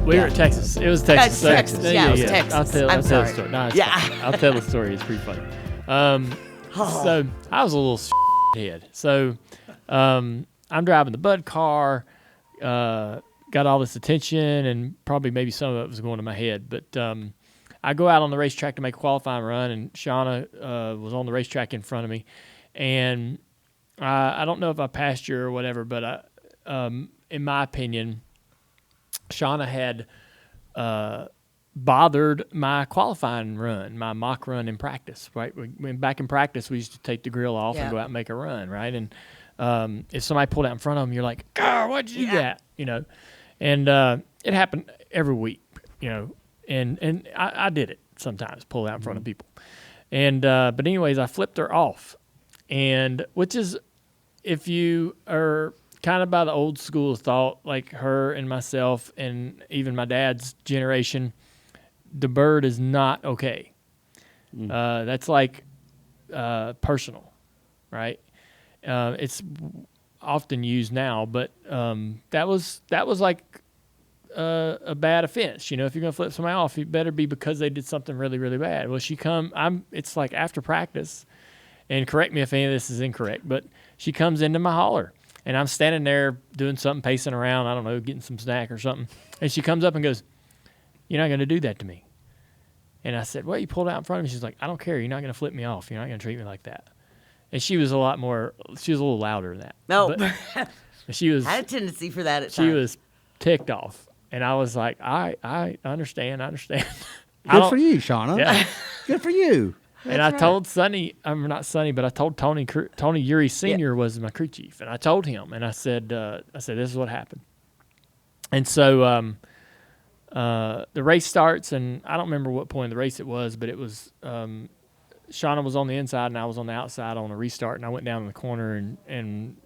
We were at Texas. It was Texas. That's Texas. Yeah, it was Texas. I'll tell the sorry. story. No, it's fine. I'll tell the story. It's pretty funny. So I was a little head. So I'm driving the Bud car, got all this attention, and probably maybe some of it was going to my head. But I go out on the racetrack to make a qualifying run, and Shawna was on the racetrack in front of me. And I don't know if I passed you or whatever, but in my opinion, Shawna had bothered my qualifying run, my mock run in practice, right? Back in practice, we used to take the grill off and go out and make a run, right? And if somebody pulled out in front of them, you're like, "God, why'd you do that?" You know? And it happened every week, you know, and I did it sometimes, pull out in front of people. And but anyways, I flipped her off, and which is, if you are kind of by the old school thought, like her and myself and even my dad's generation, the bird is not okay. That's like personal, right? It's often used now, but that was like a bad offense. You know, if you're gonna flip somebody off, it better be because they did something really, really bad. Well, it's like after practice, and correct me if any of this is incorrect, but she comes into my holler. And I'm standing there doing something, pacing around, I don't know, getting some snack or something. And she comes up and goes, "You're not going to do that to me." And I said, "Well, you pulled out in front of me." She's like, "I don't care. You're not going to flip me off. You're not going to treat me like that." And she was a little louder than that. No. But she was. I had a tendency for that at she times. was ticked off. And I was like, I understand. Good for you, Shawna. Yeah. Good for you. And I told Sonny, not Sonny, but I told Tony Uri Sr. was my crew chief. And I told him, and I said, this is what happened. And so the race starts, and I don't remember what point of the race it was, but it was Shawna was on the inside, and I was on the outside on a restart, and I went down in the corner, and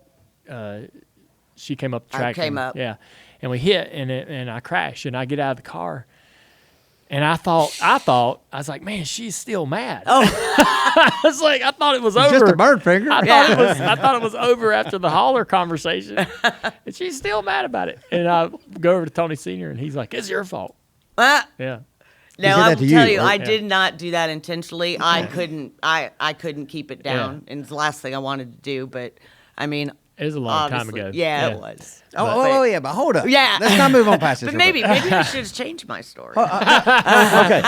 she came up the track. I came up. Yeah. And we hit, and I crashed, and I get out of the car. And I thought, I was like, man, she's still mad. Oh, I was like, I thought it was over. Just a bird finger. I thought it was over after the holler conversation, and she's still mad about it. And I go over to Tony Sr. and he's like, "It's your fault." Yeah. No, I will tell you, right? I did not do that intentionally. I couldn't keep it down, and it's the last thing I wanted to do. But I mean, it was a long time ago. Yeah, it was. But hold up. Yeah. Let's not move on past this. But maybe I should have changed my story. Okay.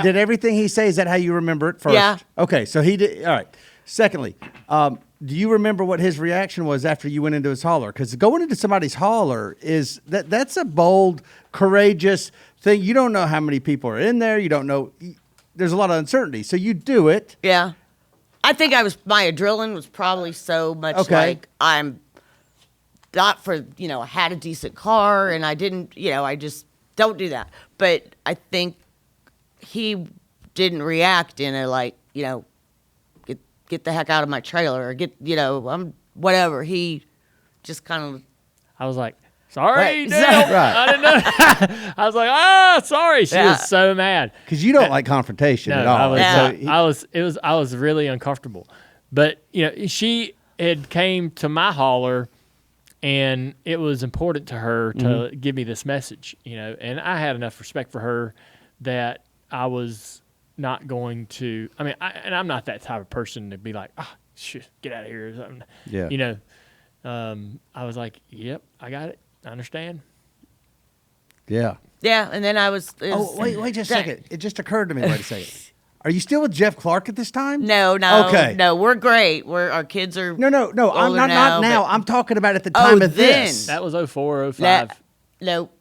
Did everything he say, is that how you remember it first? Yeah. Okay, so he did. All right. Secondly, do you remember what his reaction was after you went into his holler? Because going into somebody's holler that's a bold, courageous thing. You don't know how many people are in there. You don't know. There's a lot of uncertainty. So you do it. Yeah. I think my adrenaline was probably so much like I'm not for, I had a decent car and I didn't, I just don't do that. But I think he didn't react in a like, get the heck out of my trailer or get, I'm whatever. He just kind of. I was like, "Sorry, Right. Dale. Right. I didn't know." I was like, sorry." She was so mad. Because you don't like confrontation at all. I was really uncomfortable. But, she had came to my holler, and it was important to her to give me this message, and I had enough respect for her that I was not going to, and I'm not that type of person to be like, shit, get out of here or something. Yeah. I was like, yep, I got it. I understand. Yeah. Yeah, and then I was. Wait just a second. It just occurred to me. Wait a second. Are you still with Jeff Clark at this time? No. Okay. No, we're great. Our kids are. No. I'm not now. I'm talking about at the time of this. That was 04, 05. Nope.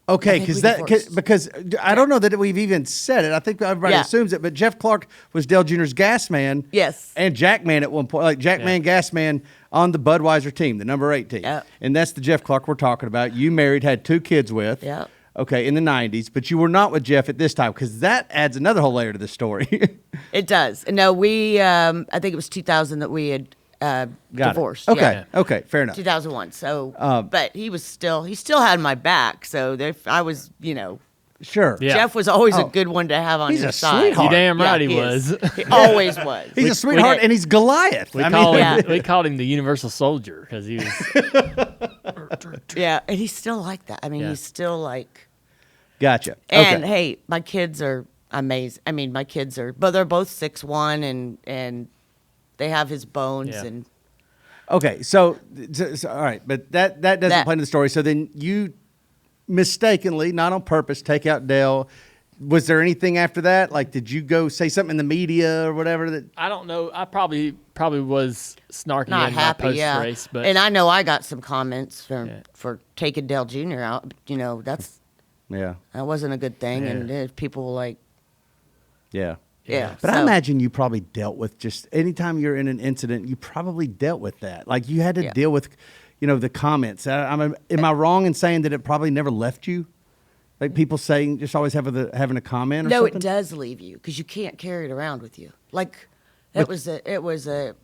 Okay, because I don't know that we've even said it. I think everybody assumes it, but Jeff Clark was Dale Jr.'s gas man. Yes. And Jack Man at one point, like Jack Man, gas man on the Budweiser team, the number 8 team. Yep. And that's the Jeff Clark we're talking about. You married, had 2 kids with. Yep. Okay, in the 90s, but you were not with Jeff at this time because that adds another whole layer to the story. It does. No, we, I think it was 2000 that we had divorced. Okay, Yeah. Okay, fair enough. 2001. So, but he still had my back. So I was, Sure. Yeah. Jeff was always a good one to have on He's your a side. sweetheart. You damn right he is. was. He always was. He's a sweetheart, and he's Goliath. We called him the Universal Soldier because he was. Yeah, and he's still like that. He's still like. Gotcha. And Okay. hey, my kids are amazing. I mean, my kids are, but they're both 6'1", and they have his bones Yeah. and. Okay, so, all right, but that doesn't That- play into the story. So then you mistakenly, not on purpose, take out Dale. Was there anything after that? Like, did you go say something in the media or whatever? That I don't know. I probably was snarky Not in happy, my post yeah. race, but And I know I got some comments Yeah. for taking Dale Jr. out. You know, that wasn't a good thing, Yeah. and people were like, yeah. yeah. But I so- imagine you probably dealt with just anytime you're in an incident, you probably dealt with that. Like you had to Yeah. deal with, the comments. Am I wrong in saying that it probably never left you? Like people saying, just always having a comment or No, something? it does leave you because you can't carry it around with you. Like it was a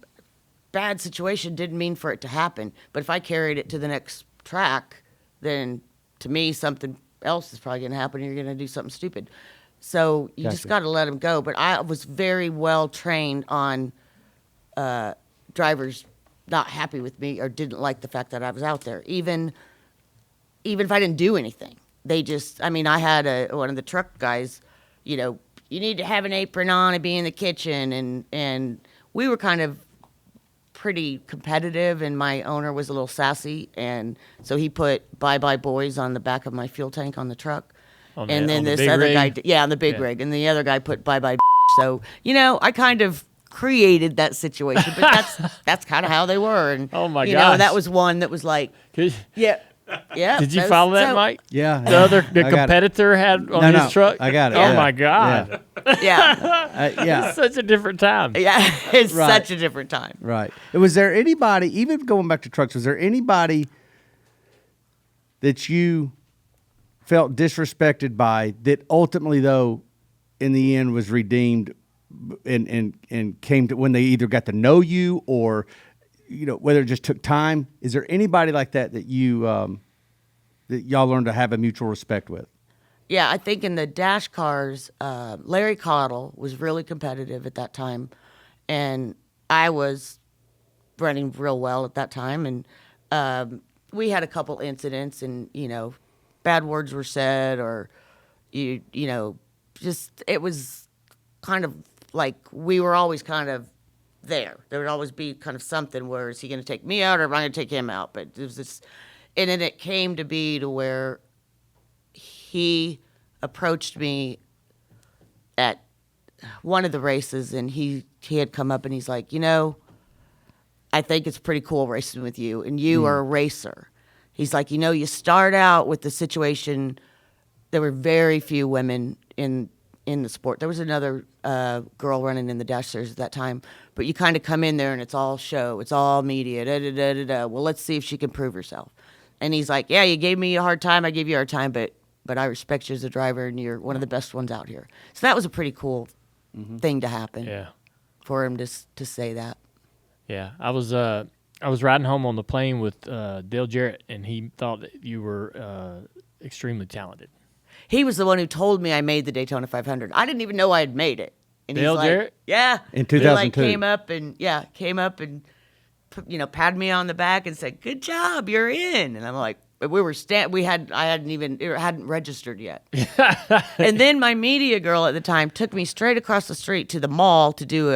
bad situation. Didn't mean for it to happen, but if I carried it to the next track, then to me something else is probably going to happen. And you're going to do something stupid. So you just Gotcha. got to let them go. But I was very well trained on drivers not happy with me or didn't like the fact that I was out there, even if I didn't do anything. They just, I mean, I had one of the truck guys, you need to have an apron on and be in the kitchen. And we were kind of pretty competitive, and my owner was a little sassy. And so he put "Bye-bye boys" on the back of my fuel tank on the truck. on And then the this big other rig. guy, on the big Yeah. rig. And the other guy put "Bye-bye." So, I kind of created that situation, but that's kind of how they were. And, Oh, my that gosh. was one that was like, Could- yeah. Yeah. Did you so- follow that, so- Mike? Yeah. The I got it. competitor had on No, his truck. I got it. Oh yeah. my God! Yeah. Yeah. It's such a different time. Yeah. It's Right. such a different time. Right. Was there anybody, even going back to trucks, was there anybody that you felt disrespected by that ultimately, though, in the end was redeemed and came to when they either got to know you or, whether it just took time? Is there anybody like that you, that y'all learned to have a mutual respect with? Yeah, I think in the dash cars, Larry Cottle was really competitive at that time, and I was running real well at that time. And we had a couple incidents, and bad words were said, or just it was kind of like we were always kind of there. There would always be kind of something where is he going to take me out or am I going to take him out? But it was this, and then it came to be to where he approached me at one of the races, and he had come up and he's like, I think it's pretty cool racing with you, and you are a racer. He's like, you start out with the situation. There were very few women in the sport. There was another girl running in the dash series at that time, but you kind of come in there and it's all show, it's all media. Da, da, da, da, da. Well, let's see if she can prove herself. And he's like, yeah, you gave me a hard time. I gave you a hard time, but I respect you as a driver, and you're one of the best ones out here. So that was a pretty cool thing to happen. Yeah. For him to say that. Yeah, I was riding home on the plane with Dale Jarrett, and he thought that you were extremely talented. He was the one who told me I made the Daytona 500. I didn't even know I had made it. And Dale he's like, Jarrett? Yeah. In He 2002. came up and patted me on the back and said, "Good job, you're in." And I'm like, I hadn't registered yet. And then my media girl at the time took me straight across the street to the mall to do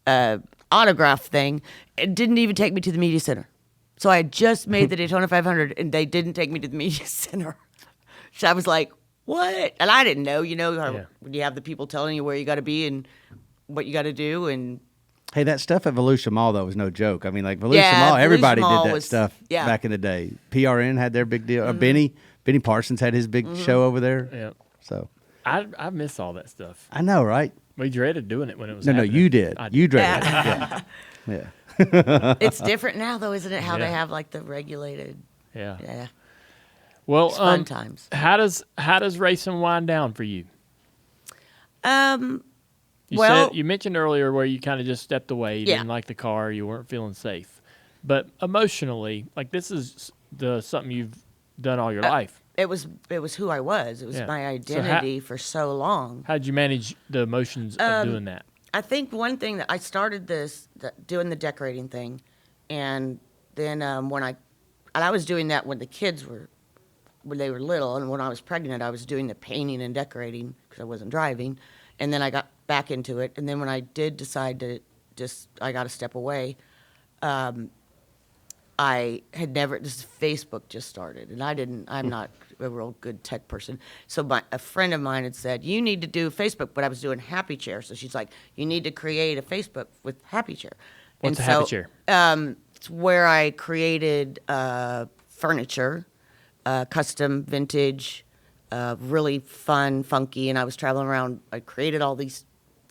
a autograph thing, and didn't even take me to the media center. So I had just made the Daytona 500, and they didn't take me to the media center. So I was like, what? And I didn't know, when you have the people telling you where you got to be and what you got to do. And Hey, that stuff at Volusia Mall, though, was no joke. I mean, like, Volusia Yeah, Mall, Volusia everybody Mall did that was- stuff yeah. back in the day. PRN had their big deal. Benny Parsons had his big show over there. Yeah, So, I miss all that stuff. I know, right? We dreaded doing it when it was No, happening. you did. I You dreaded it. Yeah. Yeah. it's different now, though, isn't it? How they Yeah. have like the regulated. Yeah. Yeah. Well, It's fun times. How does racing wind down for you? You Well- said you mentioned earlier where you kind of just stepped away. You Yeah. didn't like the car. You weren't feeling safe. But emotionally, like this is something you've done all your life. It was who I was. It was Yeah. my So how- identity for so long. How'd you manage the emotions of doing that? I think one thing that I started doing the decorating thing, and then when I was doing that when the kids were when they were little, and when I was pregnant, I was doing the painting and decorating because I wasn't driving, and then I got back into it. And then when I did decide to I got to step away, I had never, this Facebook just started, and I'm not a real good tech person. So a friend of mine had said, you need to do Facebook, but I was doing Happy Chair. So she's like, you need to create a Facebook with Happy Chair. What's a Happy Chair? It's where I created furniture, custom, vintage, really fun, funky, and I was traveling around. I created all these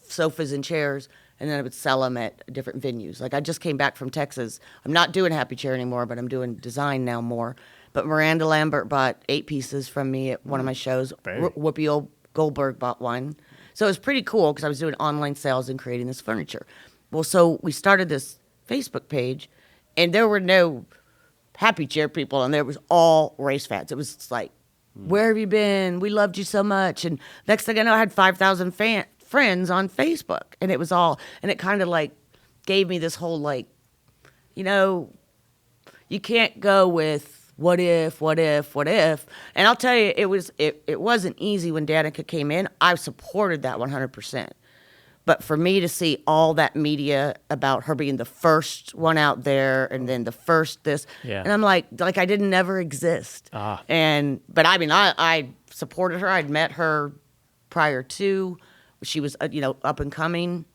sofas and chairs, and then I would sell them at different venues. Like I just came back from Texas. I'm not doing Happy Chair anymore, but I'm doing design now more. But Miranda Lambert bought 8 pieces from me at one of my shows. Whoopi Goldberg bought one. So it was pretty cool because I was doing online sales and creating this furniture. Well, so we started this Facebook page, and there were no Happy Chair people, and there was all race fans. It was like, where have you been? We loved you so much. And next thing I know, I had 5,000 friends on Facebook, and it was all, and it kind of like gave me this whole like, you know, you can't go with what if, and I'll tell you, it wasn't easy when Danica came in. I supported that 100%, but for me to see all that media about her being the first one out there, and then the first this, and I'm like I didn't ever exist, but I mean, I supported her. I'd met her prior to. She was, up and coming,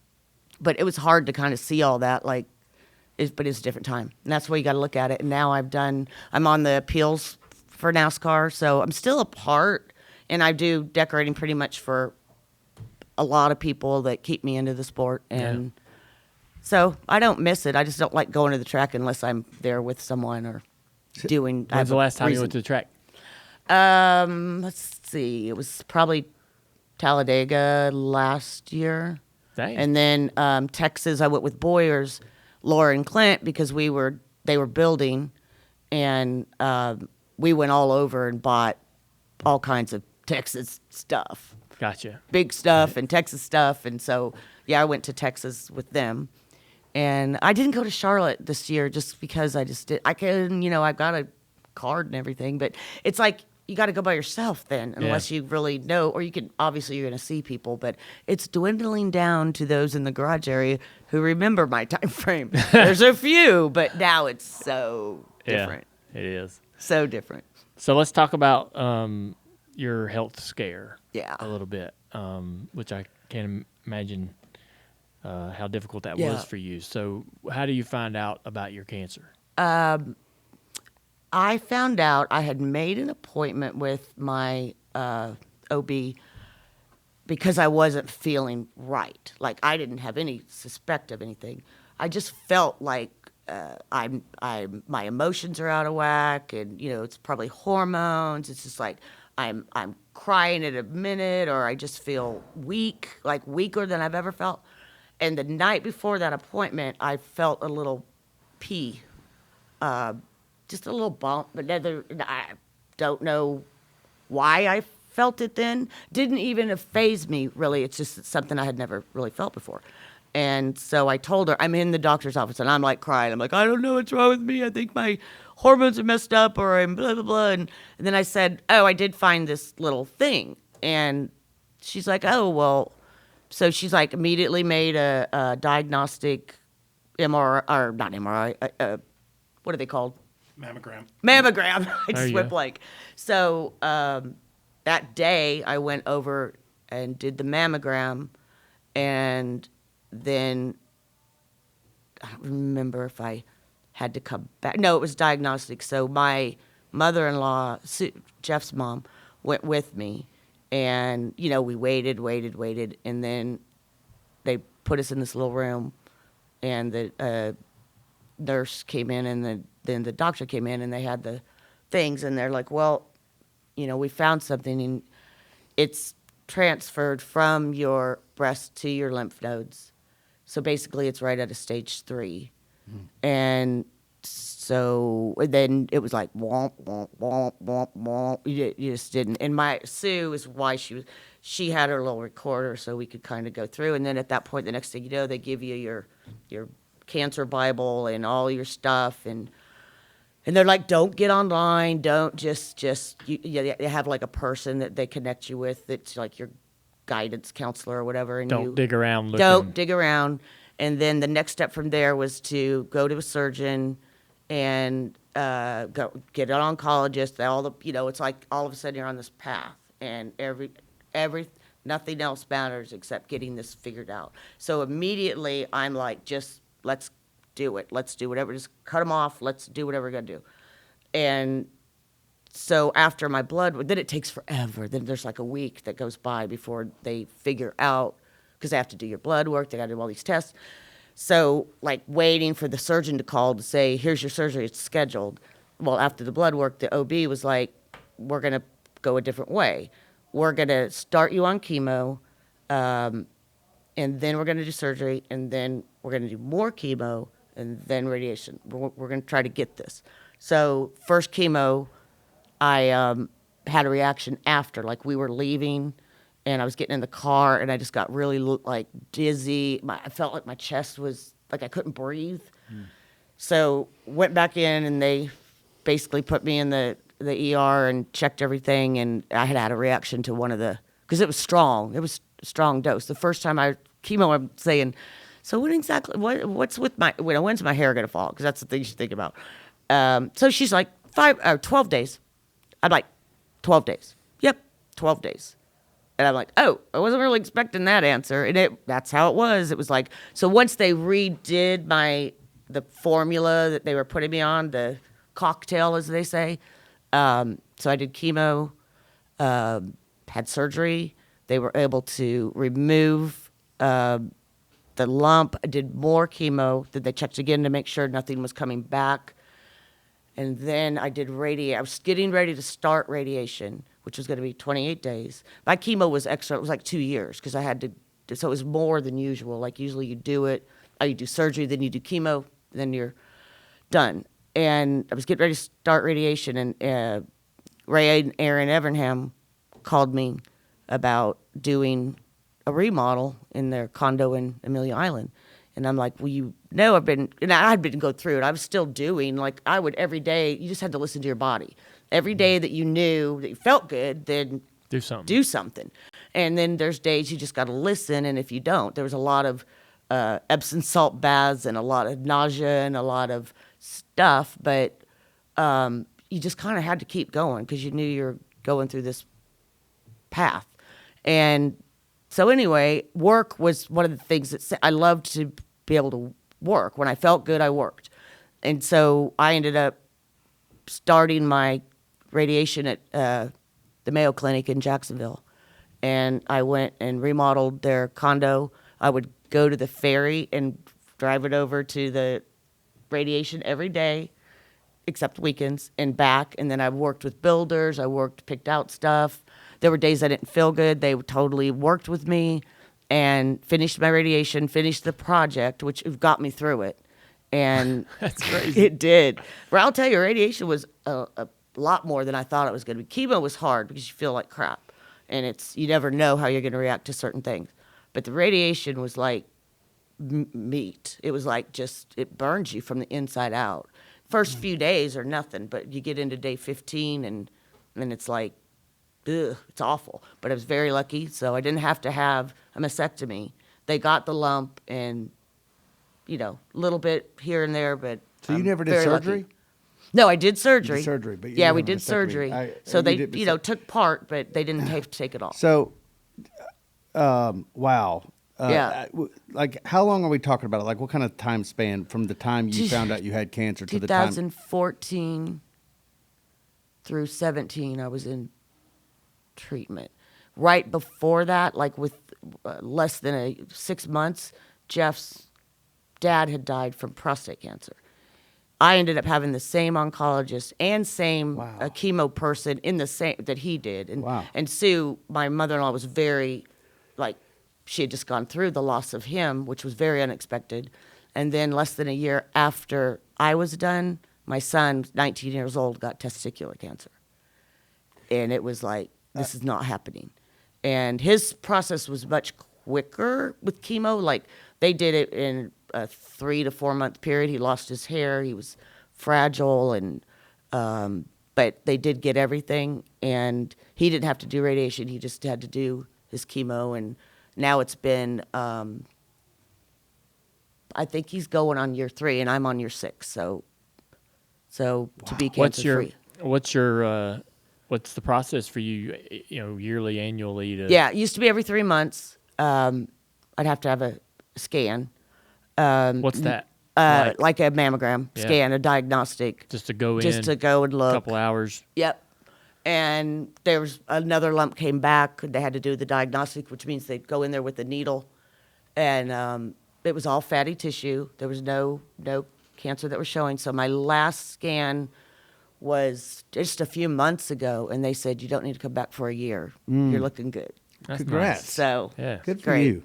but it was hard to kind of see all that, but it's a different time. And that's where you got to look at it. And now I'm on the appeals for NASCAR, so I'm still a part, and I do decorating pretty much for a lot of people that keep me into the sport. And so I don't miss it. I just don't like going to the track unless I'm there with someone or doing. When's the last time you went to the track? Let's see. It was probably Talladega last year. Dang. And then Texas, I went with Boyers, Laura and Clint, because they were building, and we went all over and bought all kinds of Texas stuff. Gotcha. Big stuff and Texas stuff. And so, I went to Texas with them. And I didn't go to Charlotte this year just because I got a card and everything, but it's like, you got to go by yourself then, unless you really know, or you're going to see people, but it's dwindling down to those in the garage area who remember my time frame. There's a few, but now it's so different. Yeah, it is. So different. So let's talk about your health scare a little bit, which I can't imagine how difficult that was for you. So how do you find out about your cancer? I found out I had made an appointment with my OB because I wasn't feeling right. Like I didn't have any suspect of anything. I just felt like my emotions are out of whack, and it's probably hormones. It's just like I'm crying at a minute, or I just feel weak, like weaker than I've ever felt. And the night before that appointment, I felt a little pee. Just a little bump, but I don't know why I felt it then. Didn't even faze me, really. It's just something I had never really felt before. And so I told her, I'm in the doctor's office, and I'm like crying. I'm like, I don't know what's wrong with me. I think my hormones are messed up, or I'm blah, blah, blah. And then I said, I did find this little thing. And she's like, oh, well. So she's like immediately made a diagnostic MRI, or not MRI, what are they called? Mammogram. I just went blank. So that day I went over and did the mammogram, and then I don't remember if I had to come back. No, it was diagnostic. So my mother-in-law, Jeff's mom, went with me, and we waited, and then they put us in this little room, and the nurse came in, and then the doctor came in, and they had the things, and they're like, well, we found something, and it's transferred from your breast to your lymph nodes. So basically it's right at a stage 3. And so then it was like, womp, womp, womp, womp, womp. You just didn't. And Sue is why she had her little recorder so we could kind of go through. And then at that point, the next thing you know, they give you your cancer Bible and all your stuff. And And they're like, don't get online. Don't just you have like a person that they connect you with that's like your guidance counselor or whatever. And Don't dig around looking. Don't dig around. And then the next step from there was to go to a surgeon and go get an oncologist. It's like all of a sudden you're on this path, and nothing else matters except getting this figured out. So immediately I'm like, just let's do it. Let's do whatever. Just cut them off. Let's do whatever we're going to do. And so after my blood, then it takes forever. Then there's like a week that goes by before they figure out, because they have to do your blood work. They got to do all these tests. So like waiting for the surgeon to call to say, here's your surgery. It's scheduled. Well, after the blood work, the OB was like, we're going to go a different way. We're going to start you on chemo, and then we're going to do surgery, and then we're going to do more chemo, and then radiation. We're going to try to get this. So first chemo, I had a reaction after. Like we were leaving, and I was getting in the car, and I just got really like dizzy. I felt like my chest was, like I couldn't breathe. So went back in, and they basically put me in the ER and checked everything, and I had a reaction to one of because it was strong. It was a strong dose. The first time chemo, I'm saying, so what's with when's my hair going to fall? Because that's the thing you should think about. So she's like, 12 days. I'm like, 12 days. Yep, 12 days. And I'm like, oh, I wasn't really expecting that answer. And that's how it was. It was like, so once they redid the formula that they were putting me on, the cocktail, as they say. So I did chemo, had surgery. They were able to remove the lump. I did more chemo. Then they checked again to make sure nothing was coming back. And then I did I was getting ready to start radiation, which was going to be 28 days. My chemo was extra. It was like 2 years because I had to, so it was more than usual. Like usually you do surgery, then you do chemo, then you're done. And I was getting ready to start radiation, and Ray and Aaron Evernham called me about doing a remodel in their condo in Amelia Island. And I'm like, well, I'd been going through it. I was still doing, like I would every day. You just had to listen to your body. Every day that you knew that you felt good, then do something. And then there's days you just got to listen. And if you don't, there was a lot of Epsom salt baths and a lot of nausea and a lot of stuff. But you just kind of had to keep going because you knew you're going through this path. And so anyway, work was one of the things that I loved to be able to work. When I felt good, I worked. And so I ended up starting my radiation at the Mayo Clinic in Jacksonville. And I went and remodeled their condo. I would go to the ferry and drive it over to the radiation every day, except weekends, and back. And then I worked with builders. Picked out stuff. There were days I didn't feel good. They totally worked with me and finished my radiation, finished the project, which got me through it. And that's crazy. It did. But I'll tell you, radiation was a lot more than I thought it was going to be. Chemo was hard because you feel like crap. And you never know how you're going to react to certain things. But the radiation was like meat. It was like it burns you from the inside out. First few days are nothing, but you get into day 15 and it's like, ugh, it's awful. But I was very lucky, so I didn't have to have a mastectomy. They got the lump and, a little bit here and there, but so you never did surgery? Lucky. No, I did surgery. You did surgery, but we did surgery. So they, took part, but they didn't have to take it all. So, wow. Yeah. Like, how long are we talking about? Like, what kind of time span from the time you found out you had cancer to the time? 2014 through 17, I was in treatment. Right before that, like with less than 6 months, Jeff's dad had died from prostate cancer. I ended up having the same oncologist and same chemo person in the same that he did. And Sue, my mother-in-law, was very, she had just gone through the loss of him, which was very unexpected. And then less than a year after I was done, my son, 19 years old, got testicular cancer. And it was like, this is not happening. And his process was much quicker with chemo. Like, they did it in a 3 to 4 month period. He lost his hair. He was fragile, and But they did get everything, and he didn't have to do radiation. He just had to do his chemo, and now it's been, I think he's going on year 3, and I'm on year 6. So to be cancer-free. What's the process for you, yearly, annually? Yeah, it used to be every 3 months. I'd have to have a scan. What's that? Like a mammogram scan, a diagnostic. Just to go in. Just to go and look. A couple hours. Yep. And there was another lump came back. They had to do the diagnostic, which means they'd go in there with a needle. And it was all fatty tissue. There was no cancer that was showing. So my last scan was just a few months ago, and they said, you don't need to come back for a year. You're looking good. That's Congrats. Nice. So yeah. Good for great. you.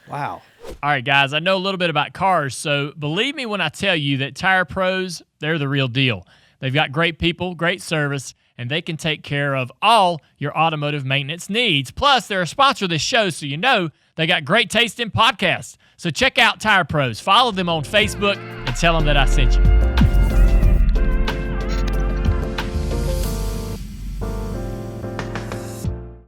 Wow. All right, guys, I know a little bit about cars, so believe me when I tell you that Tire Pros, they're the real deal. They've got great people, great service, and they can take care of all your automotive maintenance needs. Plus, they're a sponsor of this show, so you know they got great taste in podcasts. So check out Tire Pros. Follow them on Facebook and tell them that I sent you.